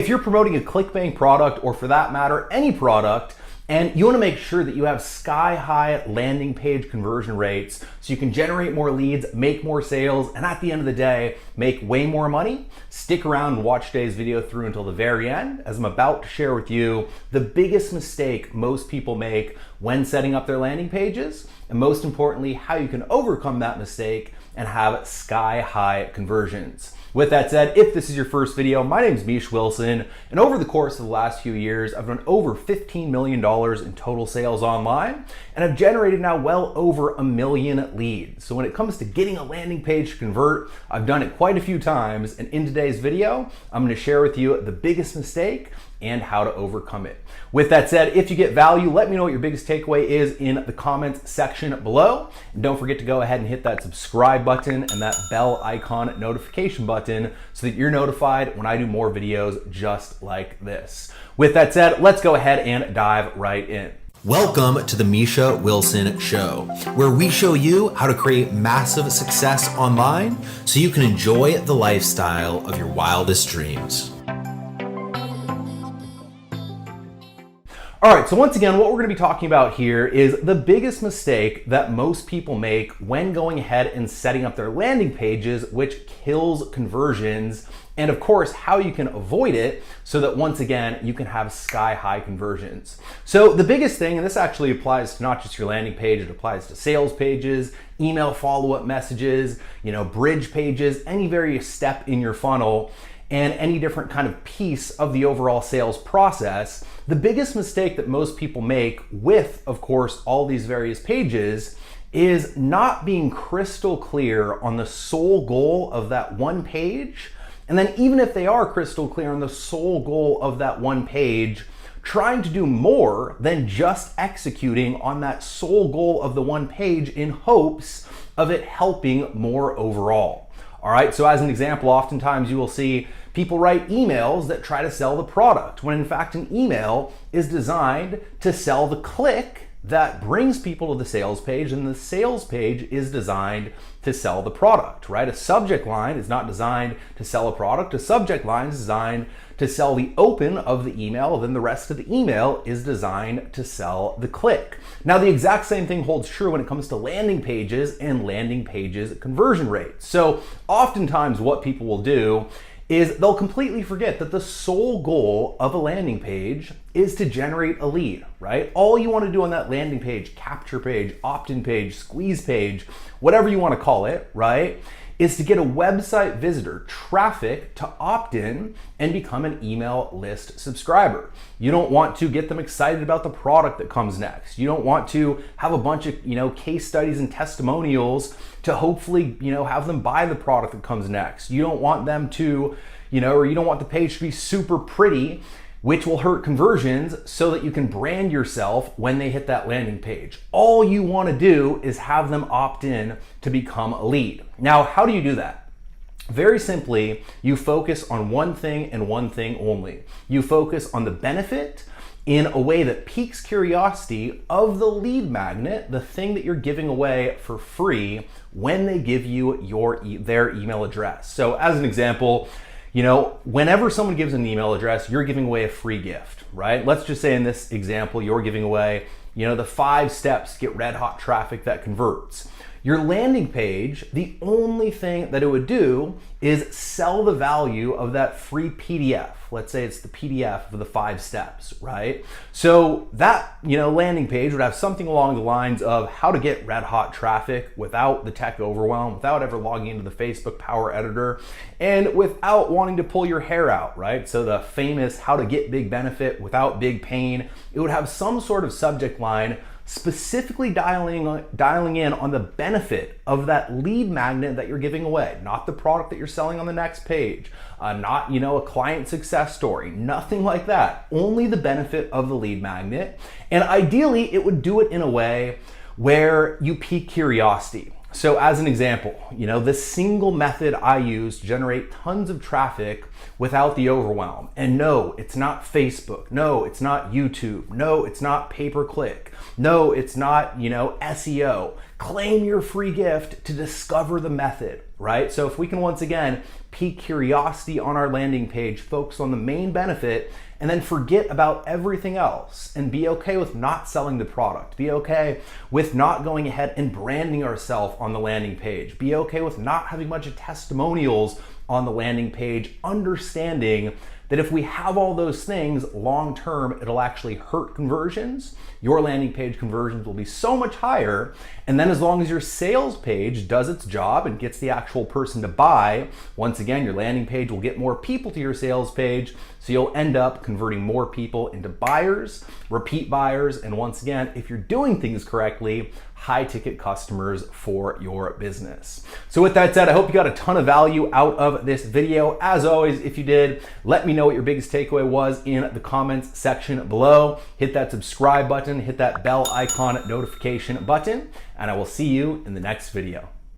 If you're promoting a Clickbank product, or for that matter, any product, and you want to make sure that you have sky-high landing page conversion rates so you can generate more leads, make more sales, and at the end of the day, make way more money, stick around and watch today's video through until the very end, as I'm about to share with you the biggest mistake most people make when setting up their landing pages, and most importantly, how you can overcome that mistake and have sky-high conversions. With that said, if this is your first video, my name is Misha Wilson, and over the course of the last few years, I've done over $15 million in total sales online, and I've generated now well over 1 million leads. So when it comes to getting a landing page to convert, I've done it quite a few times, and in today's video, I'm gonna share with you the biggest mistake and how to overcome it. With that said, if you get value, let me know what your biggest takeaway is in the comments section below. And don't forget to go ahead and hit that subscribe button and that bell icon notification button so that you're notified when I do more videos just like this. With that said, let's go ahead and dive right in. Welcome to the Misha Wilson Show, where we show you how to create massive success online so you can enjoy the lifestyle of your wildest dreams. All right, so once again, what we're gonna be talking about here is the biggest mistake that most people make when going ahead and setting up their landing pages, which kills conversions, and of course, how you can avoid it so that once again, you can have sky-high conversions. So the biggest thing, and this actually applies to not just your landing page, it applies to sales pages, email follow-up messages, bridge pages, any various step in your funnel, and any different kind of piece of the overall sales process. The biggest mistake that most people make with, of course, all these various pages is not being crystal clear on the sole goal of that one page. And then even if they are crystal clear on the sole goal of that one page, trying to do more than just executing on that sole goal of the one page in hopes of it helping more overall. All right, so as an example, oftentimes you will see people write emails that try to sell the product, when in fact an email is designed to sell the click that brings people to the sales page, and the sales page is designed to sell the product, right? A subject line is not designed to sell a product. A subject line is designed to sell the open of the email, then the rest of the email is designed to sell the click. Now, the exact same thing holds true when it comes to landing pages and landing pages conversion rates. So oftentimes what people will do is they'll completely forget that the sole goal of a landing page is to generate a lead, right? All you want to do on that landing page, capture page, opt-in page, squeeze page, whatever you want to call it, right, is to get a website visitor, traffic, to opt in and become an email list subscriber. You don't want to get them excited about the product that comes next. You don't want to have a bunch of case studies and testimonials to hopefully have them buy the product that comes next. You don't want them to, or you don't want the page to be super pretty, which will hurt conversions, so that you can brand yourself when they hit that landing page. All you want to do is have them opt in to become a lead. Now, how do you do that? Very simply, you focus on one thing and one thing only. You focus on the benefit in a way that piques curiosity of the lead magnet, the thing that you're giving away for free when they give you their email address. So as an example, whenever someone gives an email address, you're giving away a free gift, right? Let's just say in this example, you're giving away, the 5 steps to get red hot traffic that converts. Your landing page, the only thing that it would do is sell the value of that free PDF. Let's say it's the PDF of the 5 steps, right? So that, landing page would have something along the lines of how to get red hot traffic without the tech overwhelm, without ever logging into the Facebook Power Editor, and without wanting to pull your hair out, right? So the famous how to get big benefit without big pain. It would have some sort of subject line specifically dialing in on the benefit of that lead magnet that you're giving away, not the product that you're selling on the next page, not a client success story, nothing like that. Only the benefit of the lead magnet, and ideally it would do it in a way where you pique curiosity. So as an example, the single method I use to generate tons of traffic without the overwhelm. And no, it's not Facebook. No, it's not YouTube. No, it's not pay-per-click. No, it's not, SEO. claim your free gift to discover the method, right? So if we can once again pique curiosity on our landing page, focus on the main benefit, and then forget about everything else and be okay with not selling the product. Be okay with not going ahead and branding ourselves on the landing page. Be okay with not having a bunch of testimonials on the landing page, understanding that if we have all those things long term, it'll actually hurt conversions. Your landing page conversions will be so much higher. And then as long as your sales page does its job and gets the actual person to buy, once again, your landing page will get more people to your sales page. So you'll end up converting more people into buyers, repeat buyers, and once again, if you're doing things correctly, high ticket customers for your business. So with that said, I hope you got a ton of value out of this video. As always, if you did, let me know what your biggest takeaway was in the comments section below. Hit that subscribe button, hit that bell icon notification button, and I will see you in the next video.